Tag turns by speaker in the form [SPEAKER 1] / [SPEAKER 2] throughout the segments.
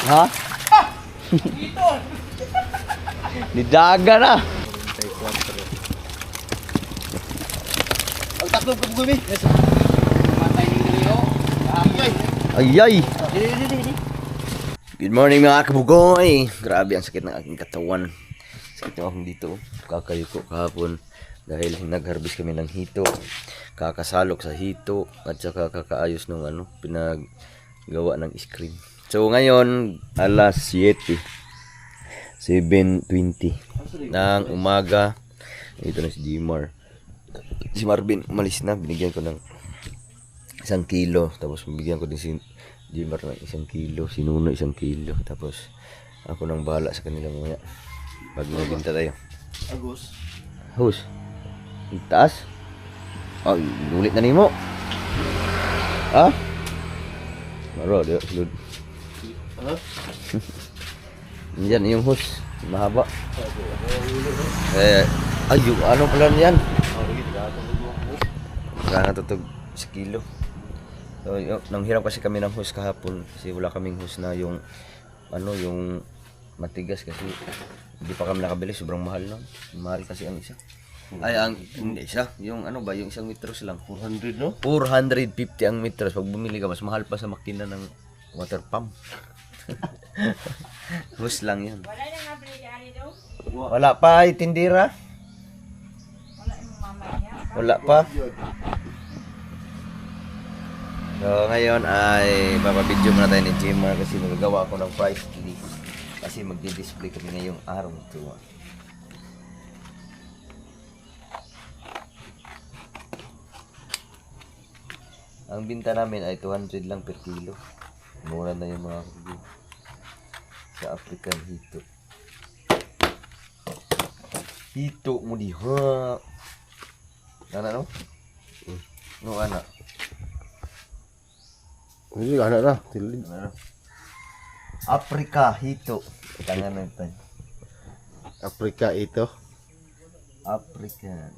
[SPEAKER 1] Ha?
[SPEAKER 2] Dito.
[SPEAKER 1] Nidaga na.
[SPEAKER 2] Ang takbo ko gumi. Matay ni Leo.
[SPEAKER 1] Ayay. Good morning mga kabugoy. Grabe ang sakit ng aking katawan. Sakit ng akong dito. Kakayo ko kahapon dahil nag-harvest kami ng hito. Kakasalok sa hito at saka kakaayos ng pinaggawa ng screen. So ngayon alas 7:20 ng umaga. Ito na si Jimar. Si Marvin umalis na. Binigyan ko ng 1 kilo. Tapos bigyan ko din si Jimar ng 1 kilo. Si Nuno 1 kilo. Tapos ako nang bahala sa kanila mamaya. Pag magbinta tayo.
[SPEAKER 2] Agus.
[SPEAKER 1] Hus. Taas. Oh, ulit na nimo. Ha? Maro, di sulod.
[SPEAKER 2] Ha?
[SPEAKER 1] Yan yung hus. Mahaba. Ayo, ano pala yan? Kaya natutog sa kilo. So, nang hirap kasi kami ng hus kahapon kasi wala kaming hus na yung yung matigas kasi hindi pa kami nakabili, sobrang mahal na. Mahal kasi ang isa. Ay, ang isa, yung yung 1 metros lang.
[SPEAKER 2] 400 no?
[SPEAKER 1] 450 ang metros. Pag bumili ka, mas mahal pa sa makina ng water pump. Hus lang yan.
[SPEAKER 3] Wala na nga binigyan daw.
[SPEAKER 1] Wala pa, ay tindira.
[SPEAKER 3] Wala yung mama niya.
[SPEAKER 1] Wala pa. So ngayon ay papabidyo muna tayo ni Jimar kasi magagawa ako ng price list. Kasi magdi-display kami ngayong araw ito. Ang binta namin ay 200 lang per kilo. Mura na yung mga kilo. Sa African hito. Hito mo diha. Ano? No, anak.
[SPEAKER 2] Hindi anak na. Tilid.
[SPEAKER 1] Africa hito. Tangan na ito.
[SPEAKER 2] Afrika ito.
[SPEAKER 1] African.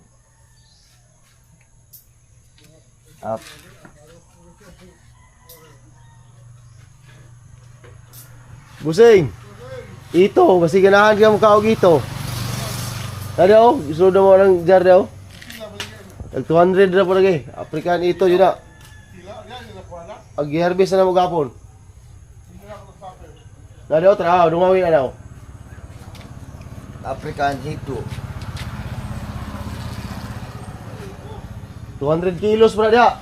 [SPEAKER 2] Busing. Ito, kasi ganahan ka mo kaog ito. Ano? Gusto na mo ng jar daw? Tag 200 na po lagi. African ito yun na. Ag-harvest na mo gapon. Na daw trabaho, dumawin na daw.
[SPEAKER 1] African hito.
[SPEAKER 2] 200 kilos pa na dia.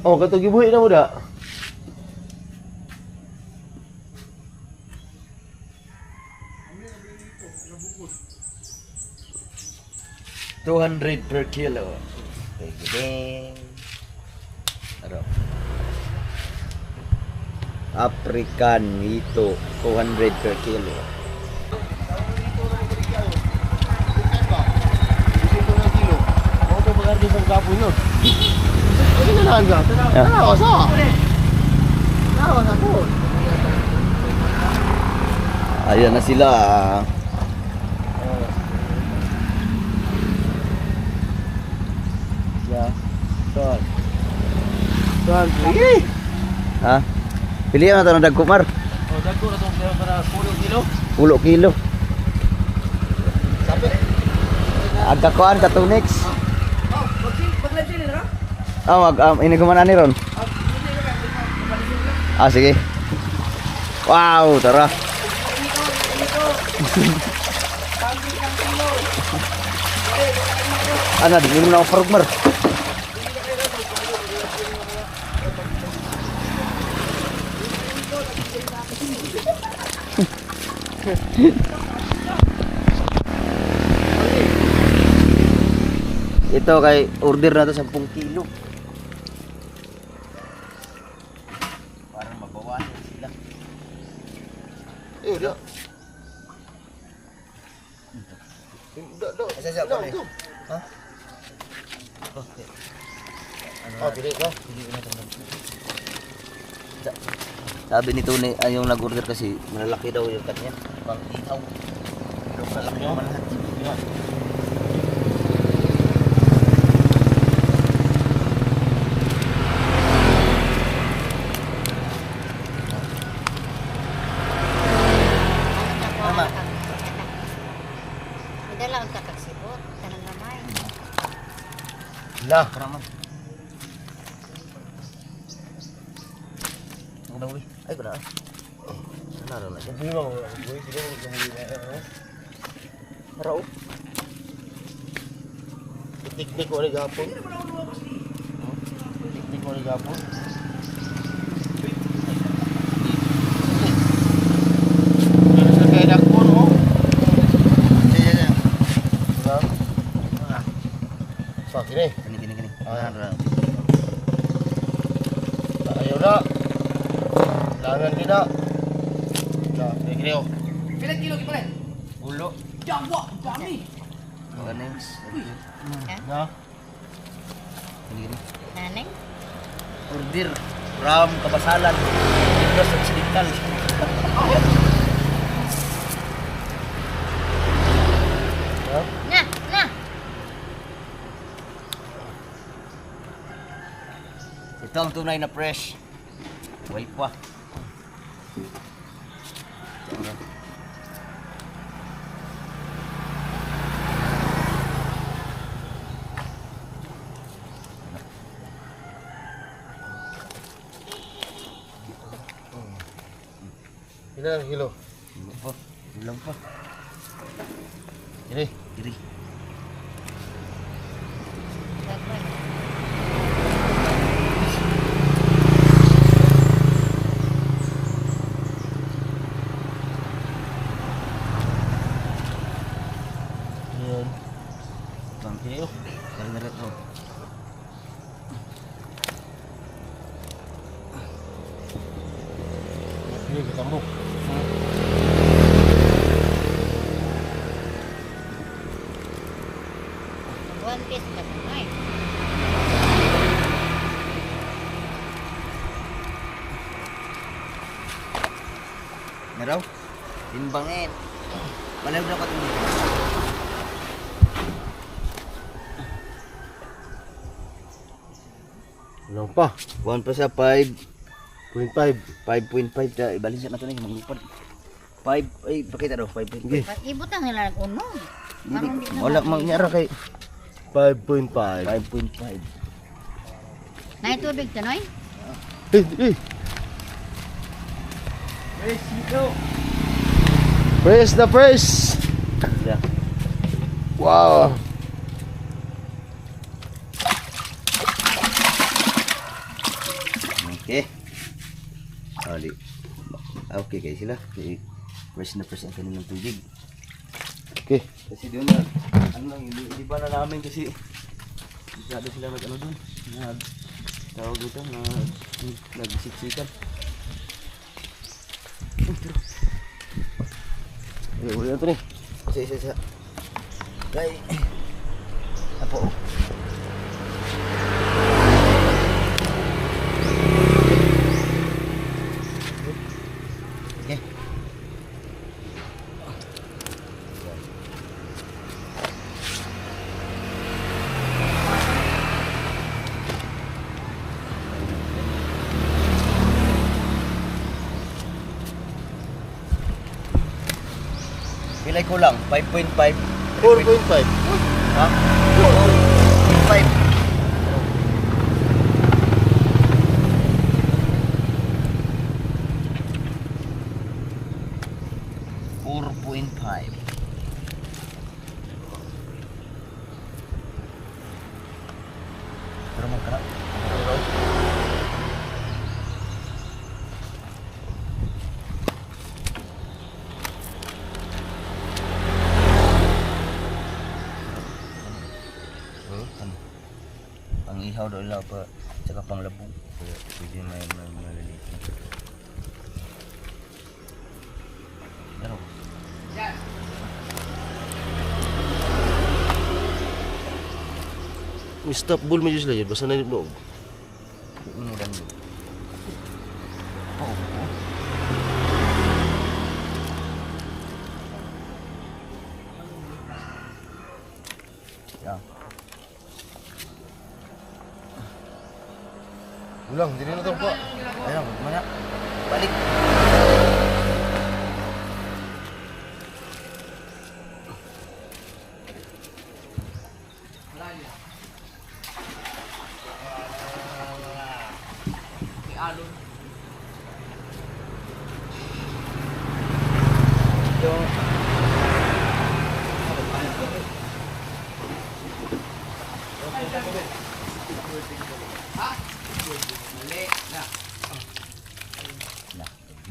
[SPEAKER 2] Oh, katong gibuhi na mo da.
[SPEAKER 1] $200 per kilo. Ding. Ano? African hito. 200 per kilo. Ayan na sila. Ha? Pilihan na ito ng dagkumar.
[SPEAKER 2] Oh, dagko na itong para 10 kilo.
[SPEAKER 1] 10 kilo. Agkakuan, katunix. Inigumanan ni Ron. Sige. Wow, tara. Ana, di mo na ako farmer. Ito kay order na to 10 kilo. Parang mabawasan sila.
[SPEAKER 2] Da.
[SPEAKER 1] Asa pa ni? Ha?
[SPEAKER 2] Oh, pili ko.
[SPEAKER 1] Sabi ni Tony, yung nag-order kasi malalaki daw yung kanya. Pang ihaw. Pero malaki naman lahat.
[SPEAKER 2] Lah.
[SPEAKER 1] Karaman. Ang dawi. Ay, kuna. Ano na dyan?
[SPEAKER 2] Hindi mo, boy, sige mo gumuli.
[SPEAKER 1] Harao.
[SPEAKER 2] Tiktik ko rin gapon. Tiktik ko rin gapon. Kaya dakpon, oh. Pak ini.
[SPEAKER 1] Kini.
[SPEAKER 2] Ayaw na. Langan kita. Nah, gini oh.
[SPEAKER 3] Pila kilo ki pare?
[SPEAKER 1] Ulo.
[SPEAKER 3] Jawa, dami.
[SPEAKER 1] Ganings.
[SPEAKER 2] Nah,
[SPEAKER 1] Kini.
[SPEAKER 3] Naneng?
[SPEAKER 1] Order. Ram kabasalan. Ibras occidental.
[SPEAKER 3] Nah, nah.
[SPEAKER 1] Ito ang tunay na fresh. Way pa.
[SPEAKER 2] ilan kilo?
[SPEAKER 1] Ilang pa.
[SPEAKER 2] Ini.
[SPEAKER 1] Diri.
[SPEAKER 2] Yan.
[SPEAKER 1] Bang kini oh. Dari to.
[SPEAKER 2] Ini ketemu.
[SPEAKER 3] One piece ka na.
[SPEAKER 1] Naraw. Timbangin. Palayog na ko ito.
[SPEAKER 2] Ilang pa?
[SPEAKER 1] 1 pa sa 5.
[SPEAKER 2] 0.5.
[SPEAKER 1] 5.5 ta ibalik sa nato ni manglipad. 5 ay pakita daw 5.5.
[SPEAKER 2] Sige.
[SPEAKER 3] Ibutang nila ng uno. Parang di na
[SPEAKER 1] Wala mangyara kay
[SPEAKER 2] 5.5.
[SPEAKER 1] 5.5.
[SPEAKER 3] Nay tubig tanoy?
[SPEAKER 2] Eh. Press na press.
[SPEAKER 1] Yeah.
[SPEAKER 2] Wow.
[SPEAKER 1] Okay. Ali. Okay kay sila. Kay press na press ang kanilang tubig.
[SPEAKER 2] Okay.
[SPEAKER 1] Kasi doon na ano lang hindi ba na namin kasi masyado sila nag ano doon. Nag tawag dito na nagsisiksikan.
[SPEAKER 2] Uli na ito ni.
[SPEAKER 1] Isa. Kay apo. Okay. Pilay ko lang 5.5.
[SPEAKER 2] 4.5.
[SPEAKER 1] Ha? 5. Pero magkara. Pang ihaw daw lang pa tsaka pang labong. Kaya pwede may maliliit. Pero
[SPEAKER 2] May stop bull medyo sila yun. Basta na yung loob.
[SPEAKER 1] umudan mo. Oo. Yeah.
[SPEAKER 2] Ulang, hindi na ito po.
[SPEAKER 1] Ayun, mana? Balik.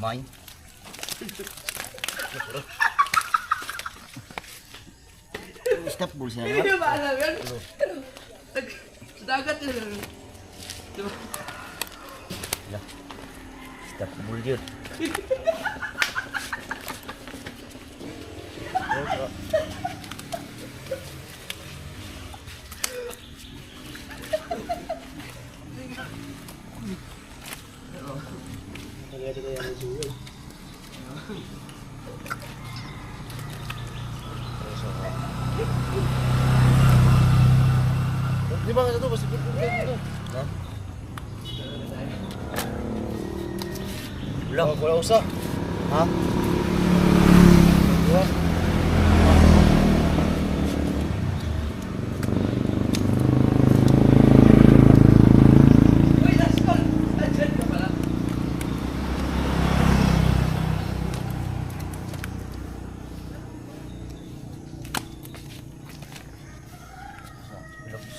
[SPEAKER 1] Mine. Stop ball siya.
[SPEAKER 4] Hindi ba alam yan? Sa dagat yun.
[SPEAKER 1] Stop ball yun.
[SPEAKER 2] Di ba ito basta dito? Wala usa. Ha? Dua.
[SPEAKER 4] Uy, Raskol! Andyan ka pala.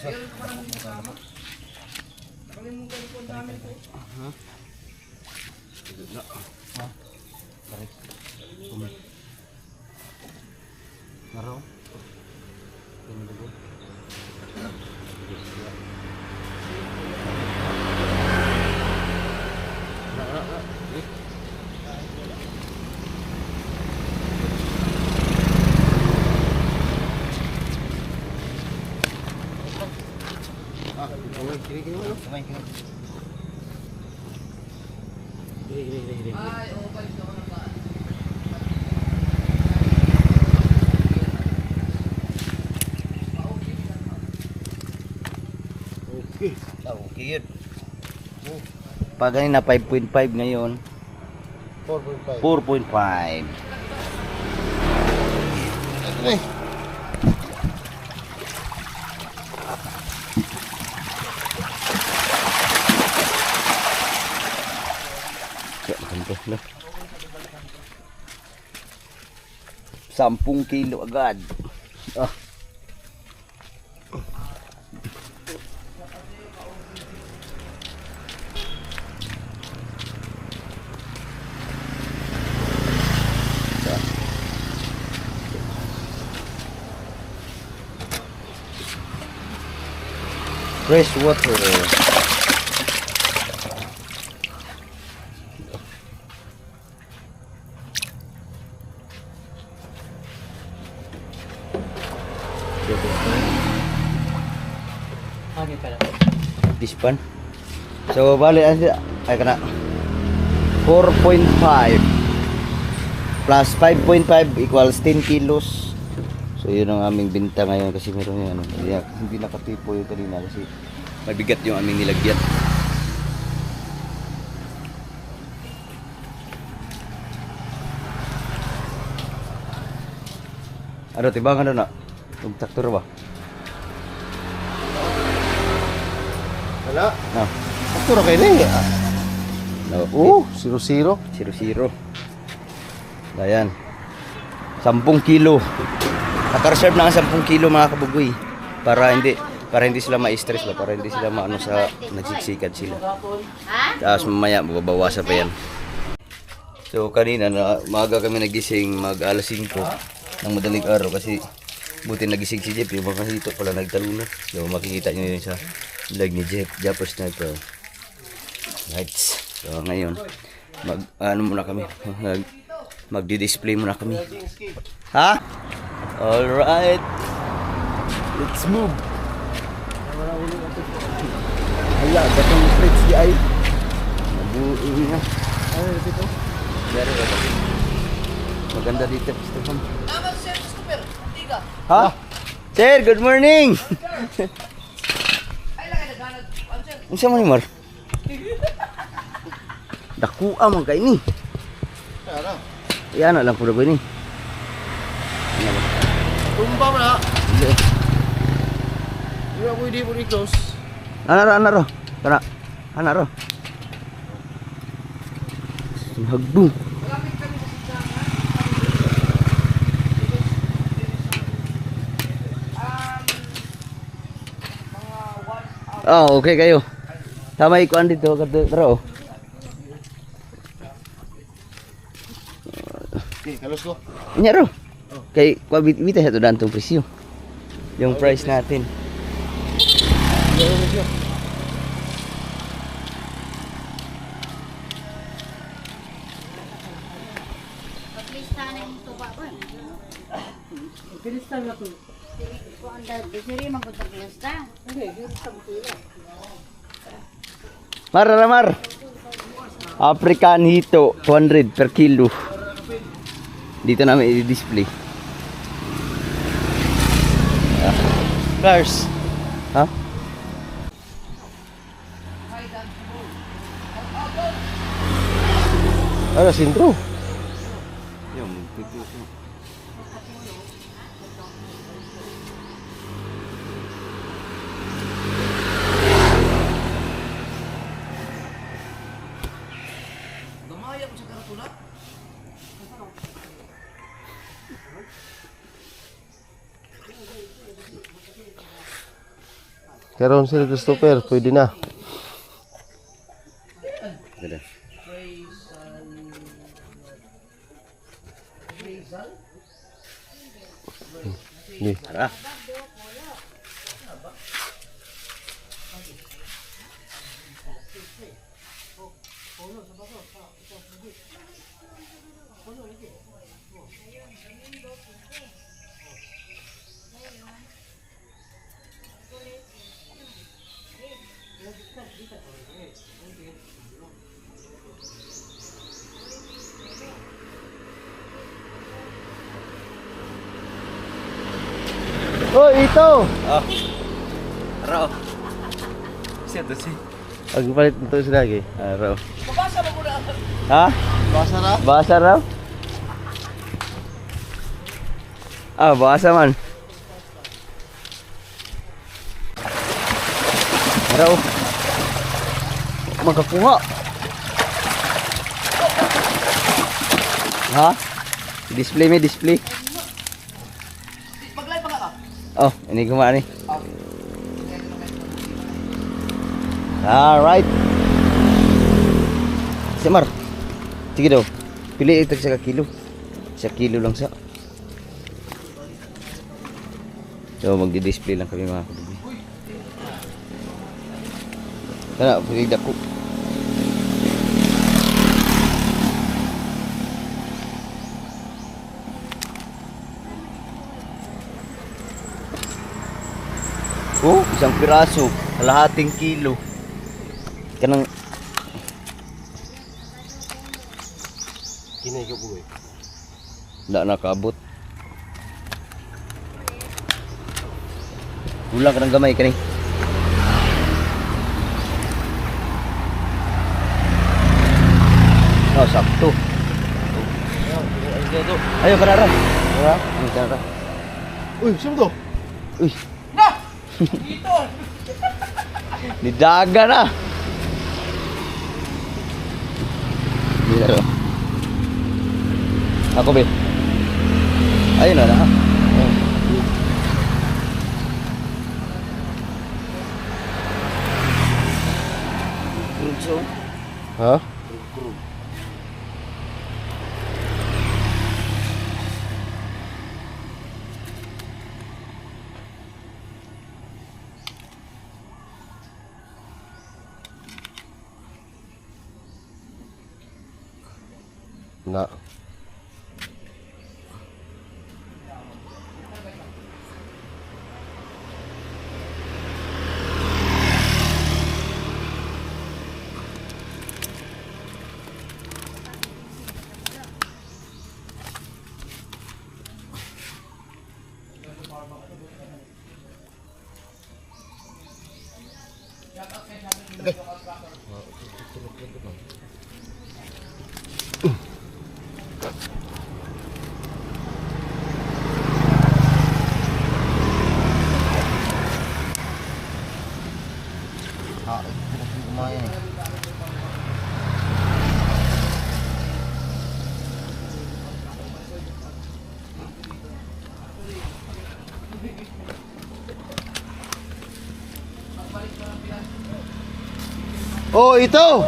[SPEAKER 4] Ayun ko parang hindi kasama. Nakalimutan ko ang dami ko.
[SPEAKER 1] Naraw.
[SPEAKER 4] Ay, oh, balik ako na ba?
[SPEAKER 2] Okay.
[SPEAKER 1] Okay yun. Pag ganun na 5.5 ngayon,
[SPEAKER 2] 4.5.
[SPEAKER 1] 4.5.
[SPEAKER 2] Eh.
[SPEAKER 1] Ya, ganito, no? 10 kilo agad. Ah. Fresh water.
[SPEAKER 4] Okay pala.
[SPEAKER 1] This pan. So bali ay kana 4.5 plus 5.5 equals 10 kilos. So yun ang aming binta ngayon kasi meron yung ano, hindi nakatipo yung kanina kasi mabigat yung aming nilagyan. Ano tibangan na na? Yung traktor ba?
[SPEAKER 2] Wala.
[SPEAKER 1] No.
[SPEAKER 2] Ito na kayo na eh.
[SPEAKER 1] No.
[SPEAKER 2] 0-0.
[SPEAKER 1] 0-0. Ayan. 10 kilo. Naka-reserve na ang 10 kilo mga kabugoy. Para hindi sila ma-stress ba, para hindi sila maano sa nagsiksikan sila.
[SPEAKER 3] Ha?
[SPEAKER 1] Tapos mamaya mababawasan pa yan. So kanina na maaga kami nagising mag alas 5 ng madaling araw kasi buti nagising si Jeff, yung mga hito pala nagtalunod. So makikita nyo yun sa vlog ni Jeff, Japper Sniper. Right. So ngayon muna kami. Magdi-display muna kami. Ha? Alright. Let's move. Hala, gatong stretch di ay. Nabuing na. Ay, dito. Dari ba? Maganda dito, Stefan.
[SPEAKER 4] Tama, Sir Super. Tiga.
[SPEAKER 1] Ha? Sir, good morning.
[SPEAKER 4] Ay, laki na ganag. Sir.
[SPEAKER 1] Unsa man ni Mar? Dakua man kay ni.
[SPEAKER 2] Tara.
[SPEAKER 1] Yan na lang pud ba ni.
[SPEAKER 2] Tumba mo na.
[SPEAKER 1] Hindi.
[SPEAKER 2] Hindi mo na pwede po i-close.
[SPEAKER 1] Ano ro? Tara. Ano ro? Hagbo. Oh, okay kayo. Tama ikuan dito kadto.
[SPEAKER 2] Okay, kalos ko.
[SPEAKER 1] Nya ro. Kay kwabit sa to dantong presyo. Yung price natin.
[SPEAKER 3] Paglista na yung tuba ba?
[SPEAKER 4] Pilista na to.
[SPEAKER 3] Ko anda disiri magud paglista.
[SPEAKER 1] Mar. African hito 200 per kilo. Dito namin i-display.
[SPEAKER 2] Cars.
[SPEAKER 1] Ha?
[SPEAKER 2] Ano, sintro? Karon sila Christopher, pwede na.
[SPEAKER 1] Dada.
[SPEAKER 2] Di.
[SPEAKER 1] Tara.
[SPEAKER 2] Oh, ito.
[SPEAKER 1] Oh. Tara. Siya to si.
[SPEAKER 2] Ang palit nito sila lagi.
[SPEAKER 1] Araw. Ha?
[SPEAKER 2] Basa na?
[SPEAKER 1] Basa raw? Ah, basa man. Araw. Magkakuha. Ha? Display may display. Oh, ini kumani. Alright. Semar. Sige daw. Pili ito sa kilo. Sa kilo lang sa. So magdi-display lang kami mga kabibi. Tara, pili dako. Oh, isang piraso, kalahating kilo. Kanang
[SPEAKER 2] Kinay ka po eh.
[SPEAKER 1] Nggak nakabot. Kulang ka ng gamay ka ni. Oh, sakto. Ayo kanara.
[SPEAKER 2] Diba?
[SPEAKER 1] Kanara.
[SPEAKER 2] Uy, sino to?
[SPEAKER 1] Uy. Nidaga na. Dito. Ako be. Ayun na na. Kurso.
[SPEAKER 2] Ha? Na.
[SPEAKER 1] Kumain eh.
[SPEAKER 2] Oh, ito!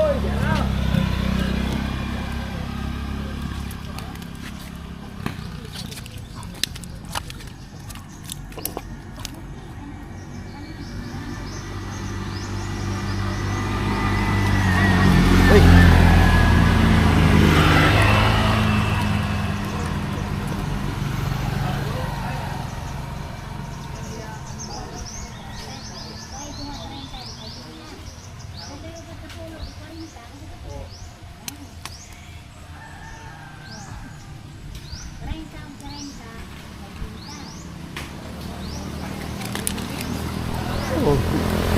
[SPEAKER 2] Oh,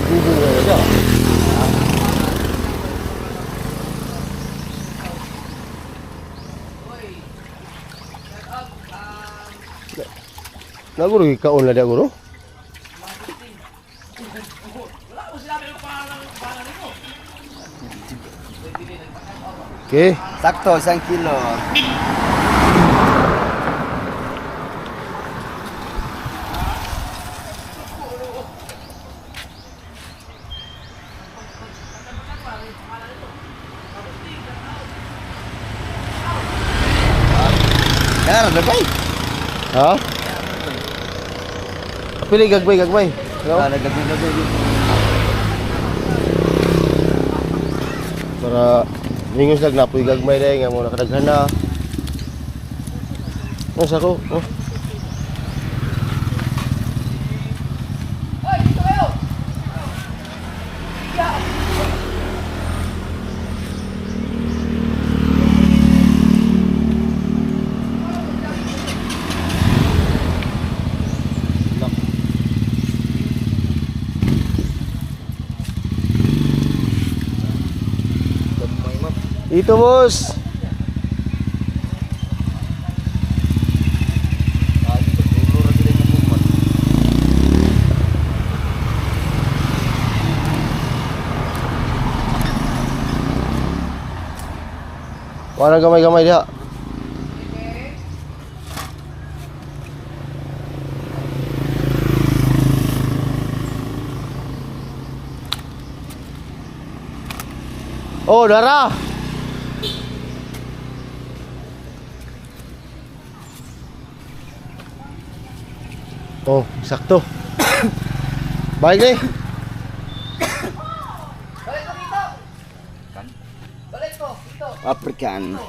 [SPEAKER 2] bubunga na siya. Naguro ikaon na dia guro. Okay.
[SPEAKER 1] Sakto, 1 kilo. Dar, dapat.
[SPEAKER 2] Ha? Pili gagbay. No?
[SPEAKER 1] Nagagawin.
[SPEAKER 2] Para mingos nagnapoy gagmay dai nga mo nakadaghan na. Oh, sako. Oh. Ito, boss. Warang gamay-gamay dia. Oh, darah. Oh, sakto. Balik deh.
[SPEAKER 1] African.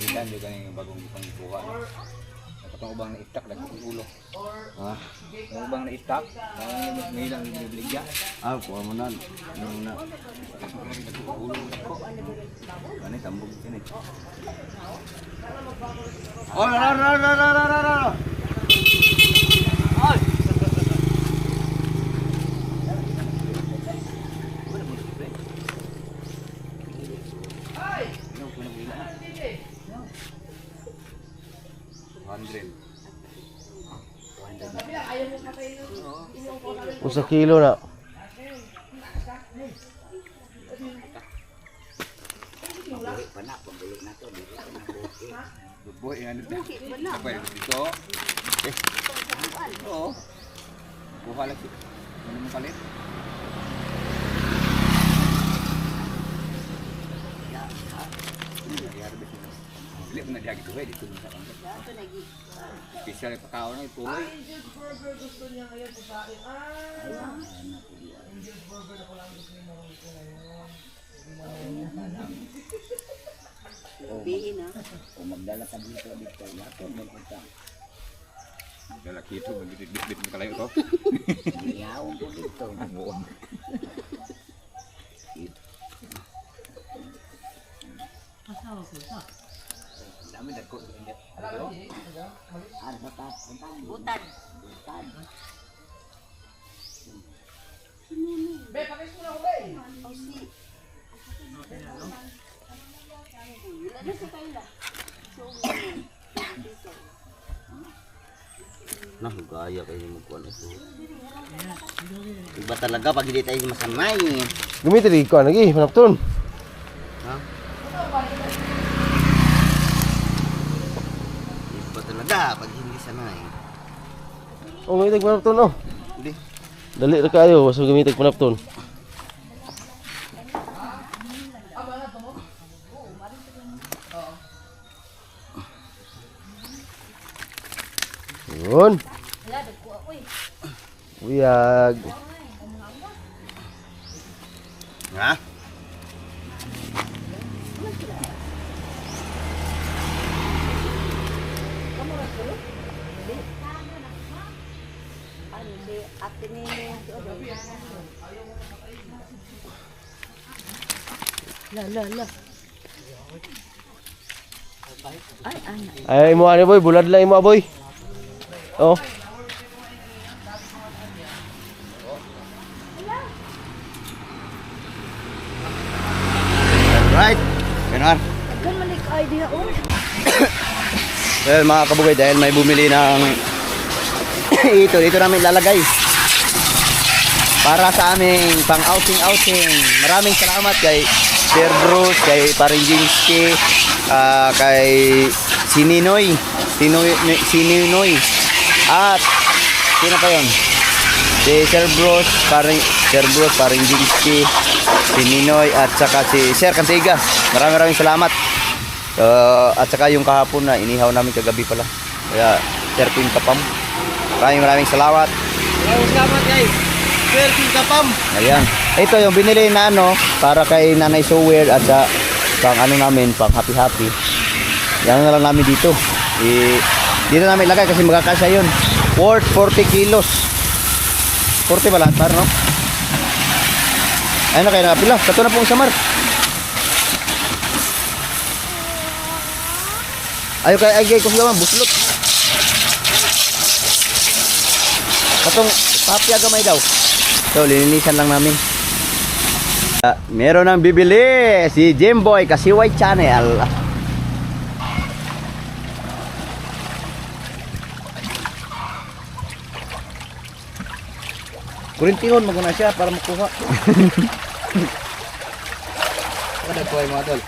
[SPEAKER 5] Ilan juga yung bagong pangkuha. Nakatong ubang na itak dagko ulo.
[SPEAKER 1] Ah,
[SPEAKER 5] Yung ubang na itak, may lang bibligya.
[SPEAKER 1] kuha mo na. Yung na.
[SPEAKER 5] Ulo dagko. Ano tambog kini.
[SPEAKER 1] Oh, ra.
[SPEAKER 2] Usa kilo na.
[SPEAKER 5] Boy, ano ba? Apa yung dito? Oo. Kuha lagi. Ano mo kalit? Dili mo na diya gitu dito sa kanto. Special pagkaon na ituloy.
[SPEAKER 4] Angel's Burger gusto niya ngayon po sa akin. Angel's Burger ako lang gusto niya ngayon.
[SPEAKER 3] Bihin ha.
[SPEAKER 5] Kung magdala ka dito, yato, may punta. Magdala kito, magdit-bit mo kalayo to. Iyaw ko dito. Buong. Dami na ko. Ano ba?
[SPEAKER 3] Butan.
[SPEAKER 4] Be, pakis mo na ako, be.
[SPEAKER 6] Nah, gaya kayo magkuhan ito. Iba talaga pag hindi tayo masanay.
[SPEAKER 2] Gamitin di ko lagi, panapton.
[SPEAKER 6] Ha? Iba talaga pag hindi sanay.
[SPEAKER 2] Oh, gamitin panapton oh.
[SPEAKER 6] Hindi.
[SPEAKER 2] Dali ra kayo, basta gamitin panapton. Yun. Uyag.
[SPEAKER 6] Ha?
[SPEAKER 2] Ay, mo ano boy, bulad lang mo boy. Oh.
[SPEAKER 6] Right. Benar.
[SPEAKER 3] Agad malik idea on.
[SPEAKER 6] Well, mga kabugay, dahil may bumili ng ito namin lalagay para sa aming pang outing. Maraming salamat kay Sir Bruce, kay Parinjinski, kay Sininoy, at sino pa yun? Si Sir Bruce, Parinjinski, si Ninoy, at saka si Sir Cantigas. Maraming salamat. At saka yung kahapon na inihaw namin kagabi pala. Kaya Sir Pin Kapam. Maraming salamat.
[SPEAKER 2] Salamat guys. Selfie kapam.
[SPEAKER 6] Ayan. Ito yung binili na para kay Nanay Sower at sa pang namin, pang happy. Yan na lang namin dito. Dito namin lagay kasi magkakasya yun. Worth 40 kilos. 40 ba lahat, no? Ayun na kayo nakapila. Kato na pong samar. Ayaw kayo ay ko gaman, buslot. Katong papya gamay daw. So, lininisan lang namin. Meron nang bibili si Jimboy Kasiway Channel. Kurintingon maguna siya para makuha.
[SPEAKER 5] Kada ko ay mga tol.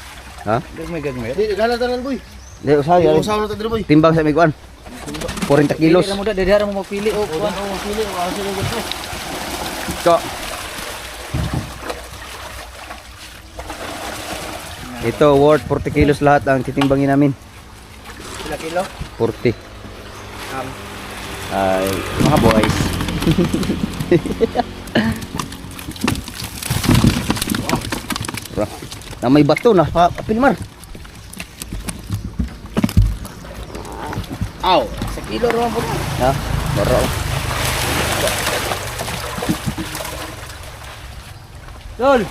[SPEAKER 6] Ha?
[SPEAKER 5] Gagmay.
[SPEAKER 2] Di gala tanan boy.
[SPEAKER 6] Di usahay.
[SPEAKER 2] Usaw na ta boy.
[SPEAKER 6] Timbang sa miguan. 40 kilos.
[SPEAKER 5] Muda dari mo mapili o
[SPEAKER 2] Kuan oh, pili o asa na gusto.
[SPEAKER 6] So, ito worth 40 kilos lahat ang titimbangin namin.
[SPEAKER 5] Ilang kilo?
[SPEAKER 6] 40. Ay, mga boys. Bro, na may bato na Pilmar.
[SPEAKER 5] Aw, sa kilo ro mo.
[SPEAKER 6] Ha? Baro.
[SPEAKER 5] Tol.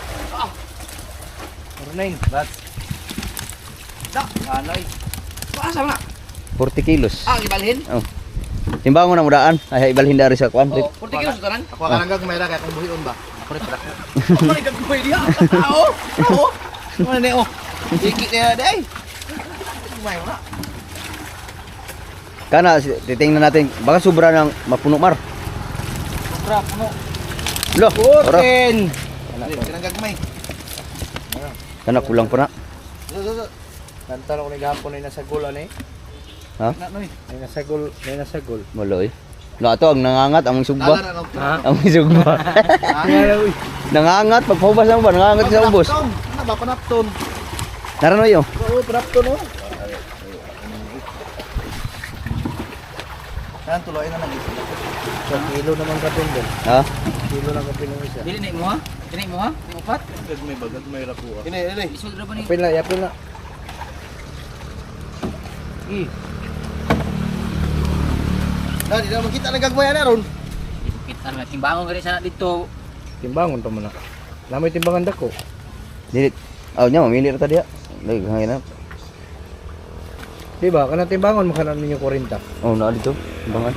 [SPEAKER 5] Ornain, bat. Dak, anay. Paasa na.
[SPEAKER 6] 40 kilos.
[SPEAKER 5] Ibalhin.
[SPEAKER 6] Oh. Timbangon na mudaan. Ay, ibalhin dari sa kwan.
[SPEAKER 5] 40 kilos tanan.
[SPEAKER 2] Ako ka lang gagmay ra kay kung buhion ba. Ako rin pala.
[SPEAKER 5] Ano ni gagmay dia? Oo. Oo. Ano ni oh. Dikit na day. Gagmay na.
[SPEAKER 6] Kana titingnan natin baka sobra ng mapuno mar.
[SPEAKER 5] Trap mo.
[SPEAKER 6] Lo, ora.
[SPEAKER 5] Kanang gagmay.
[SPEAKER 6] Kana kulang pa na.
[SPEAKER 2] Nantan ko ni gahapon ay nasa gol ani.
[SPEAKER 6] Ha?
[SPEAKER 2] Ay nasa gol.
[SPEAKER 6] Maloy. No ato ang nangangat among sugba.
[SPEAKER 2] Ha?
[SPEAKER 6] Among sugba. Nangangat pagpahubas ang ba nangangat sa ubos.
[SPEAKER 2] Na ba panapton?
[SPEAKER 6] Narano yo.
[SPEAKER 2] Oo, panapton oh. Yan tuloy na nag-isa. So, kilo naman kapin din.
[SPEAKER 6] Ha?
[SPEAKER 2] Kilo na kapin ng isa.
[SPEAKER 5] Dili ni mo ha? Dili mo ha? Di upat.
[SPEAKER 2] Gagmay ba? Gagmay ra ko.
[SPEAKER 5] Isod ra ba ni?
[SPEAKER 2] Yapin na. lagi. Nah, di naman kita nagagmaya na ron.
[SPEAKER 5] Kita nga timbangon gani sana dito.
[SPEAKER 7] Timbangon pa man na. Namoy timbangan dako.
[SPEAKER 6] Dili. Aw nya mamili ra ta diha. Lagi hangin na.
[SPEAKER 7] Diba? Kanang timbangon makanan ninyo 40.
[SPEAKER 6] Oh, na dito. Timbangan.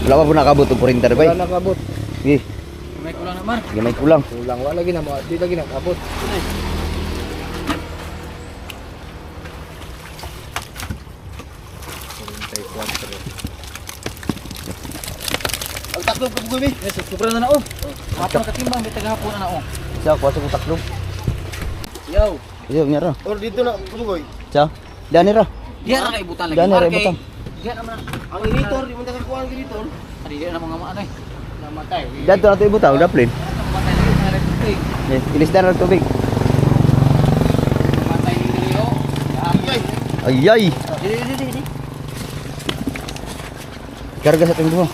[SPEAKER 6] Wala pa po nakabot og 40 ra bay.
[SPEAKER 7] Wala nakabot.
[SPEAKER 6] Gi,
[SPEAKER 5] May kulang naman.
[SPEAKER 6] gamay kulang.
[SPEAKER 7] Kulang wala lagi na mo. Di lagi nakabot.
[SPEAKER 2] Ang taklo ko gumi.
[SPEAKER 5] Yes, sobra na oh. Hapon na katimbang may tagahapon na oh.
[SPEAKER 6] Siya kuha sa taklo.
[SPEAKER 5] Yo.
[SPEAKER 6] Iyo nya ra.
[SPEAKER 2] Or dito na kugoy.
[SPEAKER 6] Siya. Dani ra.
[SPEAKER 5] Diyan na kay ibutan lagi.
[SPEAKER 6] Diyan na rin
[SPEAKER 5] Markay.
[SPEAKER 6] ibutan.
[SPEAKER 5] Diyan naman.
[SPEAKER 2] Ang initor, di man nakakuha ang initor.
[SPEAKER 5] Ari diyan na mga maano eh. Namatay.
[SPEAKER 6] Dito na to ibutaw, daplin.
[SPEAKER 5] Namatay lagi na rin tubig.
[SPEAKER 6] Yes, ilis na ra tubig.
[SPEAKER 5] Namatay diri oh.
[SPEAKER 6] Ayay.
[SPEAKER 5] Di.
[SPEAKER 6] Karga sa tinggo.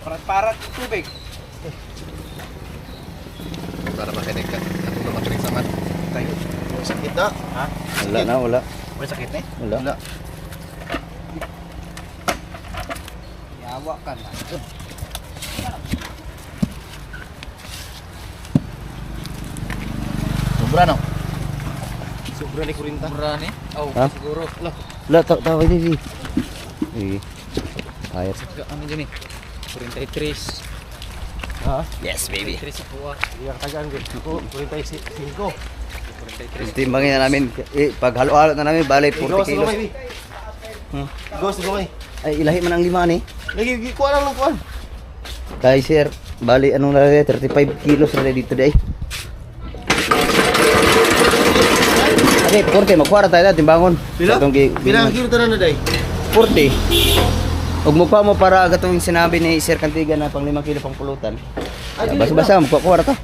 [SPEAKER 5] Parat-parat yung tubig.
[SPEAKER 2] Para makinig ka. Ako makinig sa man. Tayo. Sakit na. Ha?
[SPEAKER 6] Wala na, wala.
[SPEAKER 5] Wala sakit eh.
[SPEAKER 6] Wala.
[SPEAKER 2] Wala.
[SPEAKER 5] Yawa ka na. Sobra no?
[SPEAKER 2] Sobra ni kurinta.
[SPEAKER 5] Sobra ni? Oh,
[SPEAKER 6] Ha?
[SPEAKER 5] siguro.
[SPEAKER 6] Wala, tawa ini. Eh. Air.
[SPEAKER 5] Ano dyan eh? 43.
[SPEAKER 2] Ha?
[SPEAKER 6] Yes, baby.
[SPEAKER 5] 43 sa kuha.
[SPEAKER 2] Yang tagaan ko. Kurinta 5.
[SPEAKER 5] 43.
[SPEAKER 6] Timbangin na namin. Pag halo-halo na namin, bali 40 kilos.
[SPEAKER 2] Gos gumay.
[SPEAKER 6] Ay, ilahi man ang lima ni.
[SPEAKER 2] Lagi kuha lang ng kuan.
[SPEAKER 6] Kay sir, bali anong nalagay? 35 kilos na dito day. Okay, 40. Magkuha tayo na, timbangon.
[SPEAKER 2] Pila?
[SPEAKER 6] Sa itong
[SPEAKER 2] Pila ang kilo tanan na day?
[SPEAKER 6] 40. Ug mukha mo para gatong sinabi ni Sir Cantiga na pang 5 kilo pang pulutan. Basta-basta magkuha ta.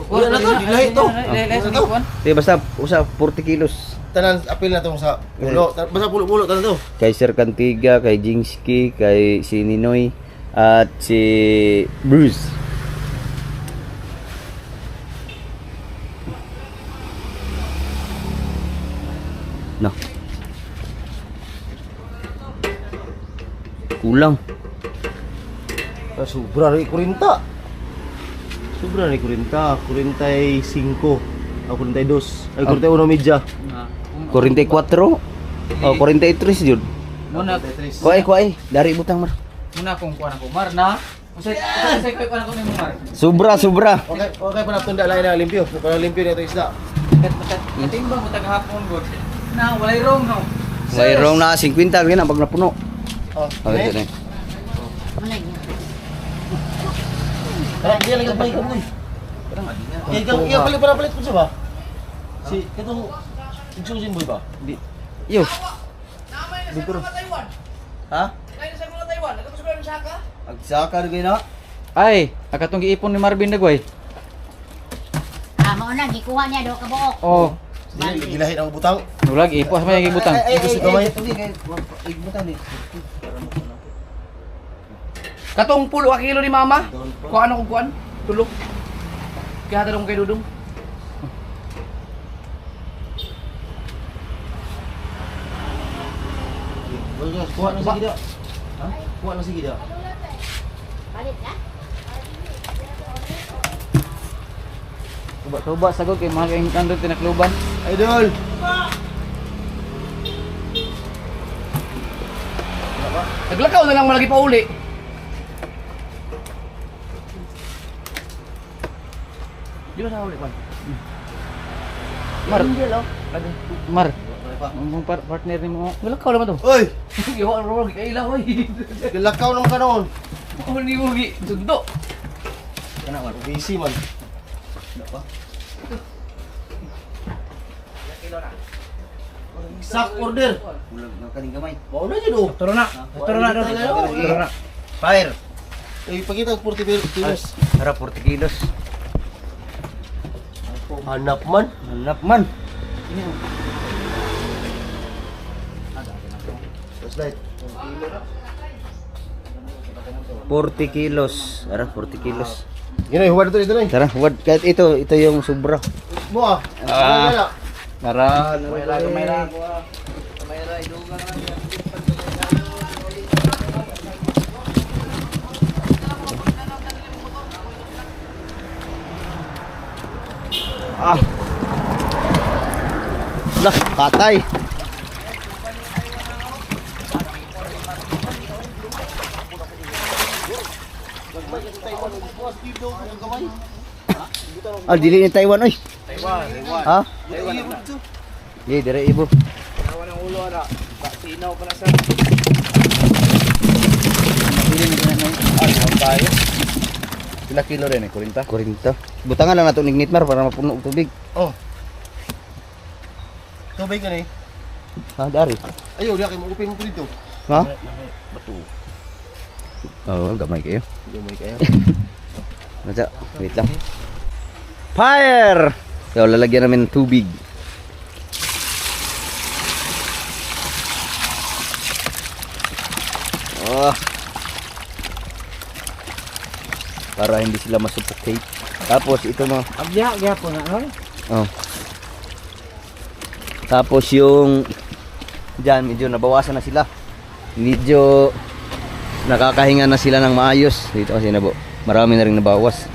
[SPEAKER 2] Wala na to, dilahi to.
[SPEAKER 5] Lahi sa kuha.
[SPEAKER 6] Di basta usa 40 kilos.
[SPEAKER 2] Tanan apil na tong sa pulo. Basta pulo-pulo tanan to.
[SPEAKER 6] Kay Sir Cantiga, kay Jingski, kay si Ninoy at si Bruce. No. Kulang.
[SPEAKER 2] Sobra ni kurinta. Sobra ni kurinta. 45. Ako 42. Ay 41 media.
[SPEAKER 6] 44. Oh, 43 jud.
[SPEAKER 5] Muna
[SPEAKER 6] Kuai, dari butang mar.
[SPEAKER 5] muna akong kuha na ko. Mar na. Usay kuha na ko ni Mar.
[SPEAKER 6] Sobra.
[SPEAKER 2] Okay, okay pa na tunda lain na limpyo. Para limpyo nito isda.
[SPEAKER 5] Kat timbang mo tagahapon gud. Na walay wrong no.
[SPEAKER 6] Mayroong na 50 gina pag napuno.
[SPEAKER 2] Oh,
[SPEAKER 6] Okay, ito na.
[SPEAKER 2] Kaya dia lagi balik ko. Kaya iya palit para palit ko siya ba? Si katong Jujin boy ba?
[SPEAKER 6] Yo.
[SPEAKER 2] Dito.
[SPEAKER 6] Ha? Agsaka rin na.
[SPEAKER 5] Ay, akatong giipon ni Marvin dagway.
[SPEAKER 3] Mao na gikuha niya do ka buok.
[SPEAKER 5] Oh,
[SPEAKER 2] Gilahi ang butang.
[SPEAKER 5] nulag ipos may gibutang.
[SPEAKER 2] Gusto gamay.
[SPEAKER 4] Katong pulo ka kilo ni mama. Kuha ano kung kuan? Tulog. Kaya talong kay Dudong.
[SPEAKER 2] Kuha na sige dia. Ha? Kuha na sige dia.
[SPEAKER 3] Palit ka?
[SPEAKER 5] Tuba sagod kay mga kayong kandot tinakluban.
[SPEAKER 2] Idol.
[SPEAKER 4] Naglakaw na lang malagi pa uli. Di ba na uli pa?
[SPEAKER 5] Mar. Mar. Ang partner ni mo.
[SPEAKER 4] Naglakaw naman to.
[SPEAKER 2] Oy,
[SPEAKER 4] Iwa ang rog kay ilaw oy.
[SPEAKER 2] gilakaw naman ka noon.
[SPEAKER 4] Ako ni Ugi, sundo.
[SPEAKER 2] Kana man, busy man. Sak order.
[SPEAKER 6] Kulang na kaning gamay.
[SPEAKER 2] Mau na jud.
[SPEAKER 4] Turo na. Turo na. Turo na.
[SPEAKER 6] Fire.
[SPEAKER 2] Eh pakita 40 kilos.
[SPEAKER 6] Ara 40 kilos.
[SPEAKER 2] Hanap man.
[SPEAKER 6] Hanap man.
[SPEAKER 2] Slide.
[SPEAKER 6] 40 kilos. Ara 40 kilos.
[SPEAKER 2] Yun ay, huwag ito na.
[SPEAKER 6] Tara, huwag. Kahit ito yung sobra.
[SPEAKER 2] Mo ah. Ah.
[SPEAKER 6] Tara.
[SPEAKER 4] Kamera.
[SPEAKER 6] Ah. Lah, patay. Ah, dili ni Taiwan oy. Taiwan. Ha? Di dire ibo.
[SPEAKER 4] Tawa ng ulo ana. Sinaw pala sa.
[SPEAKER 6] Dili ni kanay.
[SPEAKER 7] Tayo. Pila kilo rin eh, 40?
[SPEAKER 6] 40. Butangan lang nato ning nitmar para mapuno og tubig.
[SPEAKER 2] Tubig ka na eh.
[SPEAKER 6] Ha, dari.
[SPEAKER 2] Ayaw, di ako mag-upin mo po dito.
[SPEAKER 6] Ha? Oh, gamay kayo.
[SPEAKER 2] Gamay kayo.
[SPEAKER 6] Masa, wait lang. Fire! So, lalagyan namin ng tubig. Oh. Para hindi sila masuffocate. Tapos ito mo.
[SPEAKER 7] Abya, po na, no?
[SPEAKER 6] Oh. Tapos yung diyan medyo nabawasan na sila. Medyo nakakahinga na sila ng maayos. Dito kasi marami na ring nabawas.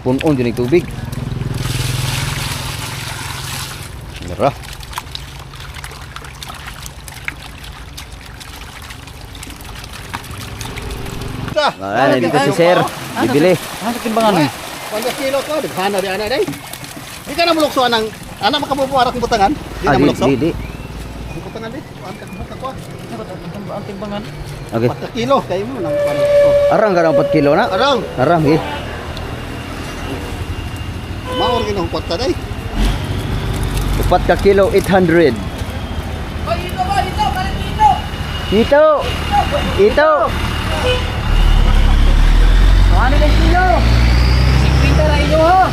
[SPEAKER 6] Punon din yung tubig. Mira. Ah, dito si Sir. Bibili.
[SPEAKER 7] Ano sa timbangan mo?
[SPEAKER 5] 100 kilo ko, daghana di ana day. Di ka na mulukso anang ana makabubuara kong butangan. Di
[SPEAKER 6] Ah,
[SPEAKER 5] na mulukso.
[SPEAKER 6] di.
[SPEAKER 5] Ang butangan di, ang buka ko.
[SPEAKER 7] Ang timbangan.
[SPEAKER 6] Okay.
[SPEAKER 5] 4 kilo kayo mo nang pan.
[SPEAKER 6] Arang ka ng 4 kilo na.
[SPEAKER 5] Arang,
[SPEAKER 6] Arang, eh.
[SPEAKER 5] maor ginong kwarta day.
[SPEAKER 6] 4 ka kilo, 800.
[SPEAKER 4] Oh, ito ba? Ito, balik dito.
[SPEAKER 6] Ito! Ito!
[SPEAKER 4] Ano na kilo? 50 na ilo ha.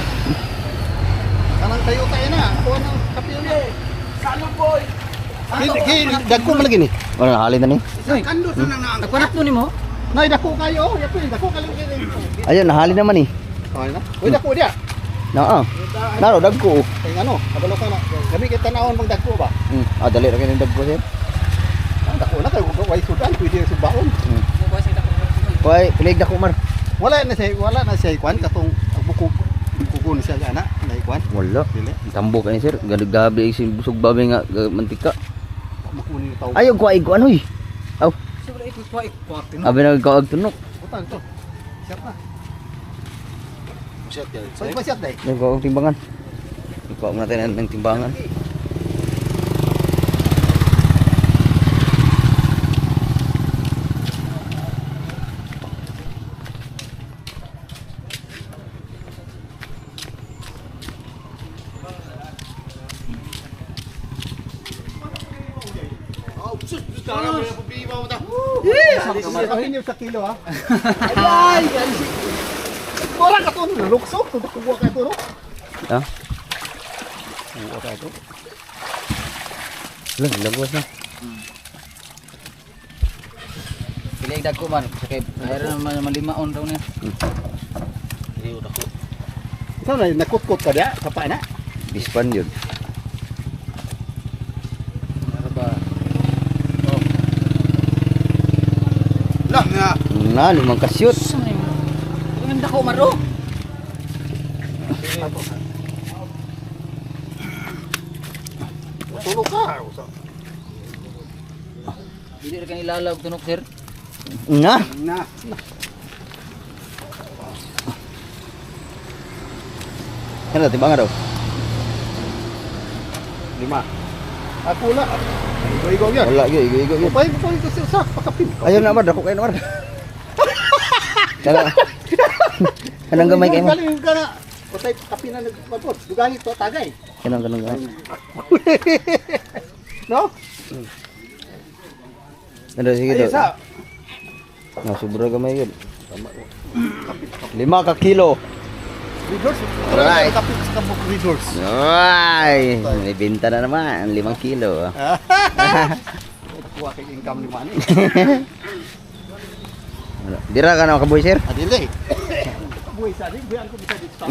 [SPEAKER 5] Kanang tayo tayo na. Ako nang kapil mo.
[SPEAKER 4] Salud boy.
[SPEAKER 5] Dagko man lagi ni.
[SPEAKER 6] Wala nahalin na ni.
[SPEAKER 5] Kando sa nang nang.
[SPEAKER 4] Nagpanat no nimo?
[SPEAKER 5] Nay dako kayo, yapo ni dako kayo kini.
[SPEAKER 6] Ayun, nahalin naman eh.
[SPEAKER 5] Okay na. Uy dako dia.
[SPEAKER 6] Naa. Naro, dagko.
[SPEAKER 5] Kay ano, kabalo ka na. Gabi kita naon bang dako ba?
[SPEAKER 6] Ah, dali ra kayo ng dagko, Sir.
[SPEAKER 5] Ang dako na kay way sudan pwede sa baon.
[SPEAKER 6] Kuy, pilig dako, Mar.
[SPEAKER 5] Wala na siya kwan katong buko ni siya ana, nay kwan.
[SPEAKER 6] Wala.
[SPEAKER 5] Dili.
[SPEAKER 6] Tambok ka ni, Sir. Gabi si busog babi nga mantika.
[SPEAKER 5] Makuni taw.
[SPEAKER 6] Ayaw ko ay ano eh. Aw,
[SPEAKER 4] Siguro ito ko ikot.
[SPEAKER 6] abi nagkaag tunok.
[SPEAKER 5] Utang to. Siap na. Siap yan. Pwede ba siap day?
[SPEAKER 6] Nagkaag timbangan. Ikaw natin ang timbangan.
[SPEAKER 5] Sabi niyo sa kilo ha. Ay, wala ka to, lukso, kuha ka to.
[SPEAKER 6] Ha? Lang, lagwas na.
[SPEAKER 7] Pilig dagko man. Sakay, mayroon naman limaon daw niya.
[SPEAKER 5] Ikaw na, nakutkot ka dia, kapay na.
[SPEAKER 6] Bispan yun.
[SPEAKER 7] Ano ba?
[SPEAKER 5] Lang nga.
[SPEAKER 6] Na, limang kasyot.
[SPEAKER 4] Ang dako maro.
[SPEAKER 5] Tulog ka.
[SPEAKER 7] Hindi rin kan ilalawag tunok, sir.
[SPEAKER 6] Nga.
[SPEAKER 5] Na.
[SPEAKER 6] Ano, timbangan daw.
[SPEAKER 5] 5. Ako na. Igo yan.
[SPEAKER 6] Wala, igo.
[SPEAKER 5] Upay ko ko sa pakapin.
[SPEAKER 6] Ayaw na, Mar. Dako kayo na, Mar. Kaya, kanang gamay kayo, Mar.
[SPEAKER 5] Galing ka na. Patay kapin na nagpapot. Dugangi to tagay.
[SPEAKER 6] Kanang gamay.
[SPEAKER 5] No?
[SPEAKER 6] Ano, sige
[SPEAKER 5] Ay
[SPEAKER 6] daw.
[SPEAKER 5] sa.
[SPEAKER 6] Sobra gamay yun. 5 ka kilo.
[SPEAKER 5] Resource.
[SPEAKER 6] Alright.
[SPEAKER 5] Kapit sa kabuk resource.
[SPEAKER 6] Ay, may binta na naman. 5 kilo.
[SPEAKER 5] Kuha kay income ni Manny.
[SPEAKER 6] Dira ka na kabuhi sir?
[SPEAKER 2] Adili. Buhay sa din, buhay ko bisa dito.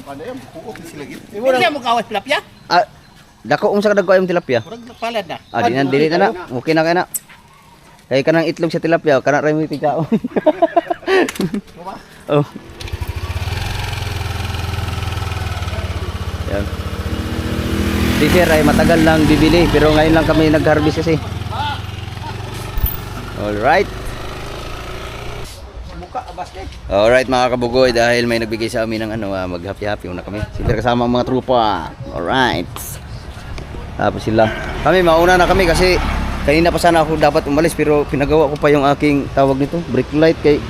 [SPEAKER 2] Paano yan? Buko sila gid.
[SPEAKER 4] Hindi mo kawas tilapia?
[SPEAKER 6] Ah, dako unsa ka dagko ayong tilapia?
[SPEAKER 2] Murag napalad na.
[SPEAKER 6] Ah, di na dili na. Okay na kay na. Kay kanang itlog sa tilapia, kana ra mo tigkaon. Oh. Yan. Si sir ay matagal lang bibili pero ngayon lang kami nag-harvest kasi. Alright. Alright mga kabugoy, dahil may nagbigay sa amin ng ano, mag-happy-happy muna kami. Siyempre kasama ang mga trupa. Alright. Tapos sila. Kami mauna na kami kasi kanina pa sana ako dapat umalis pero pinagawa ko pa yung aking tawag nito, brake light kay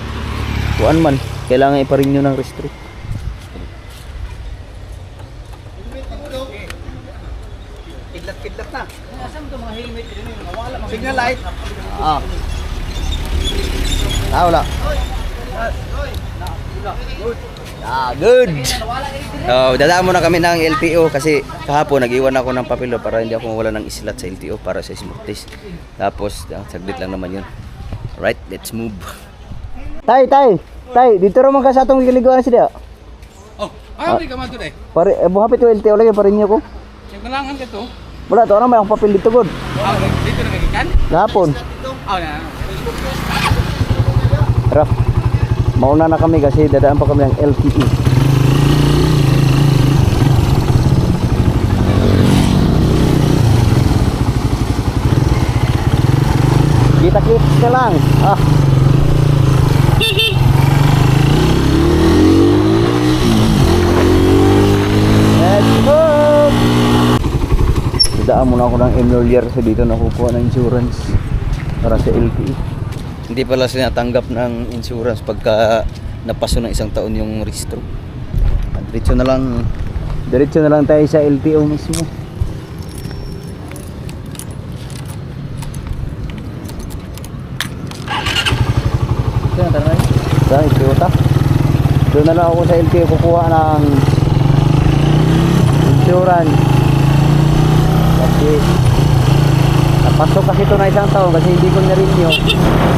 [SPEAKER 6] kuan man. Kailangan ipa-renew ng restrict.
[SPEAKER 4] Kidlat na. Nasaan to mga helmet din yun? Nawala mga signal light.
[SPEAKER 6] Ah. Wala. Ah, good. Oh, dadaan muna kami ng LTO kasi kahapon nag-iwan ako ng papel para hindi ako mawala ng slot sa LTO para sa smoke test. Tapos saglit lang naman 'yun. Alright, let's move. Tay, dito ra man ka sa atong giliguan si dia.
[SPEAKER 4] Oh, hindi ka man to eh.
[SPEAKER 6] Pare, buhapit yung LTO lagi pa rin niyo ko.
[SPEAKER 4] Yung kailangan ka to.
[SPEAKER 6] Wala to na may akong papel dito good.
[SPEAKER 4] Dito na kagikan?
[SPEAKER 6] Kahapon.
[SPEAKER 4] Na.
[SPEAKER 6] Tara. Mauna na kami kasi dadaan pa kami ng LTE. Kita-kits ka lang. Ah. Let's go! Dadaan muna ako ng enroller kasi dito nakukuha ng insurance para sa LTE. Hindi pala sila natanggap ng insurance pagka napaso ng isang taon yung rehistro. Diretso na lang tayo sa LTO mismo. Saan tara na? Sa Toyota. Doon na lang ako sa LTO kukuha ng insurance. Kasi napasok kasi ito na isang taon kasi hindi ko na-renew.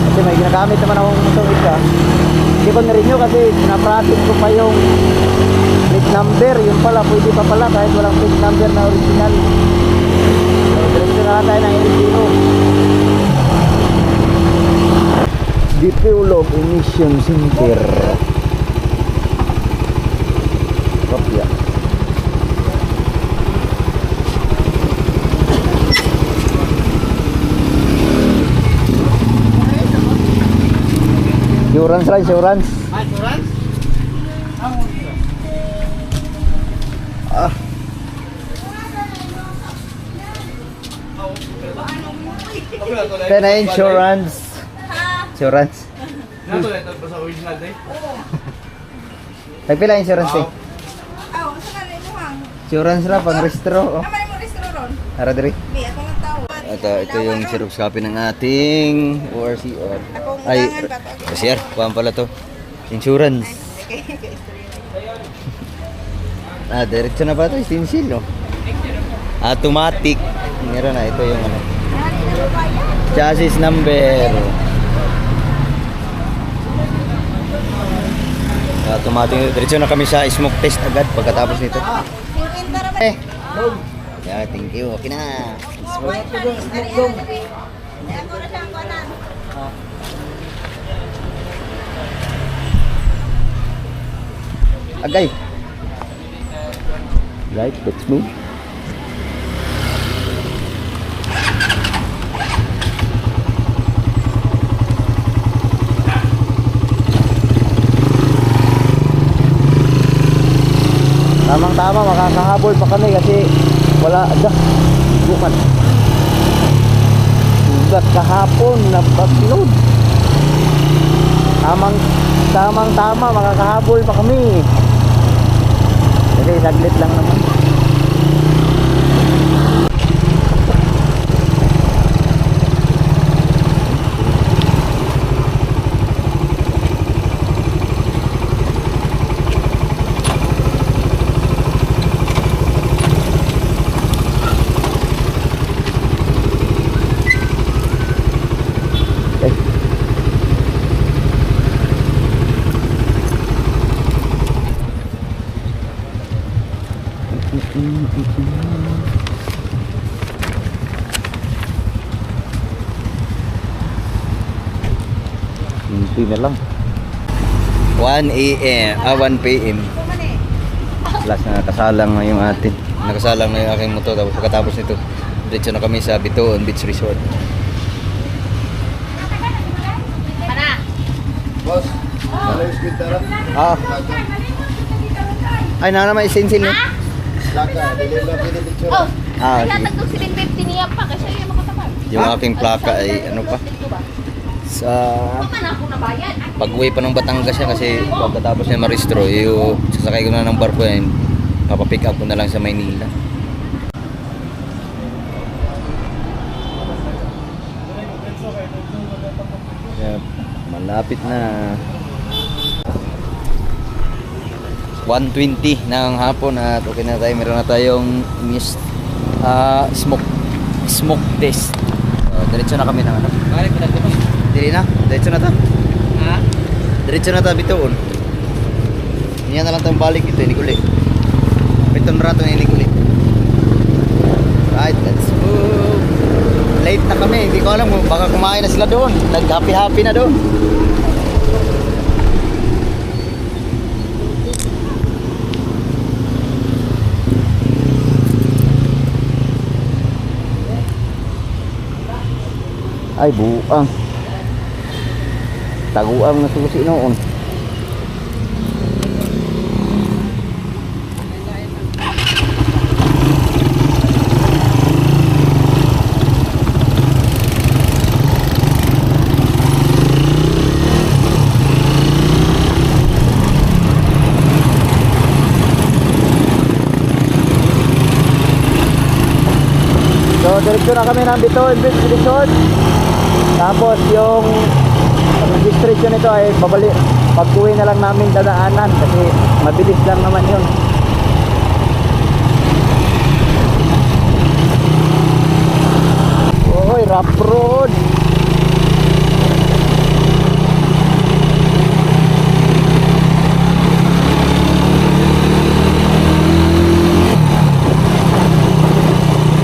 [SPEAKER 6] Kasi may ginagamit naman akong motor isa. Hindi ko na-renew kasi pinapractice ko pa yung plate number. Yun pala, pwede pa pala kahit walang plate number na original. So, diretso na lang tayo ng LTO. Dipolog Emission Center. Kopya. Insurance lang, insurance.
[SPEAKER 4] Insurance?
[SPEAKER 6] Ah. Kaya na insurance. Insurance.
[SPEAKER 4] Nato na ito sa original day.
[SPEAKER 6] Nagpila insurance eh.
[SPEAKER 8] Aw, sa kanila mo hang.
[SPEAKER 6] Insurance ra pang restro. Oh.
[SPEAKER 8] Amay mo restro ron.
[SPEAKER 6] Ara diri.
[SPEAKER 8] Bi ako ng tao.
[SPEAKER 6] Ito yung Xerox copy ng ating ORCR.
[SPEAKER 8] Akong
[SPEAKER 6] Ay,
[SPEAKER 8] ulangan ba to?
[SPEAKER 6] sir, kuhaan pala to. Insurance. Diretso na pala to, stencil, no? Automatic. Meron na, ito yung ano. Chassis number. Automatic. Diretso na kami sa smoke test agad pagkatapos nito. Eh. Yeah, thank you. Okay na. Agay. Right, let's move. Tamang-tama, makakahabol pa kami kasi wala agad. Bukan. Ugat kahapon na backload. Tamang-tama, makakahabol pa kami. Kasi saglit lang naman. Kunti na lang. 1 p.m. Last na nakasalang na yung atin. Nakasalang na yung aking motor. Tapos pagkatapos nito, diretso na kami sa Bitoon Beach Resort.
[SPEAKER 3] Para.
[SPEAKER 2] Boss, ano yung speed tara?
[SPEAKER 6] Ay, naman isinsil niyo.
[SPEAKER 2] Laka, dili na pinipicture.
[SPEAKER 3] Oh.
[SPEAKER 6] Ah,
[SPEAKER 3] Kaya
[SPEAKER 6] sige.
[SPEAKER 3] tagtog 750 niya pa kasi yung makatamal.
[SPEAKER 6] Yung aking plaka ay ano pa? Sa
[SPEAKER 3] Paman ako nabayad.
[SPEAKER 6] pag-uwi pa ng Batangas siya kasi pagkatapos niya maristro, yung sasakay ko na ng barko yan, papapick up ko na lang sa Maynila. Yep, malapit na. 1:20 ng hapon at okay na tayo. Meron na tayong smoke test. Diretso na kami ng ano.
[SPEAKER 7] Balik ko dagko.
[SPEAKER 6] Dili na, diretso na ta.
[SPEAKER 7] Ha?
[SPEAKER 6] Diretso na ta bitoon. Niya na lang tayong balik ito, Nikuli. Piton rato na Nikuli. Right, let's move. Late na kami, hindi ko alam kung baka kumain na sila doon. Nag-happy-happy na doon. Ay, buang. Taguang na susi noon. So, diretso na kami ng Bitoon Beach Resort. Tapos yung registration nito ay babalik pag-uwi na lang namin dadaanan kasi mabilis lang naman yun. Oy, rough road.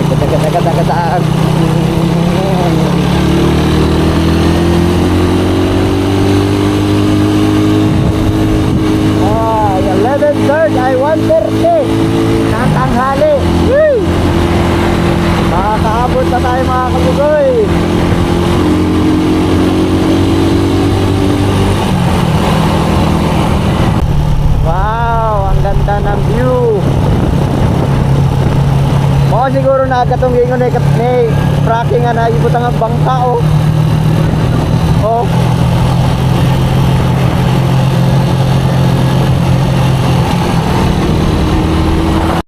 [SPEAKER 6] Kata-kata-kata-kataan. Yung 11:30 ay 1:30 ng tanghali. Woo! Makakaabot na tayo mga kabugoy. Wow, ang ganda ng view. Mo siguro na katong gingon ni fracking na ibutang ang bangka oh.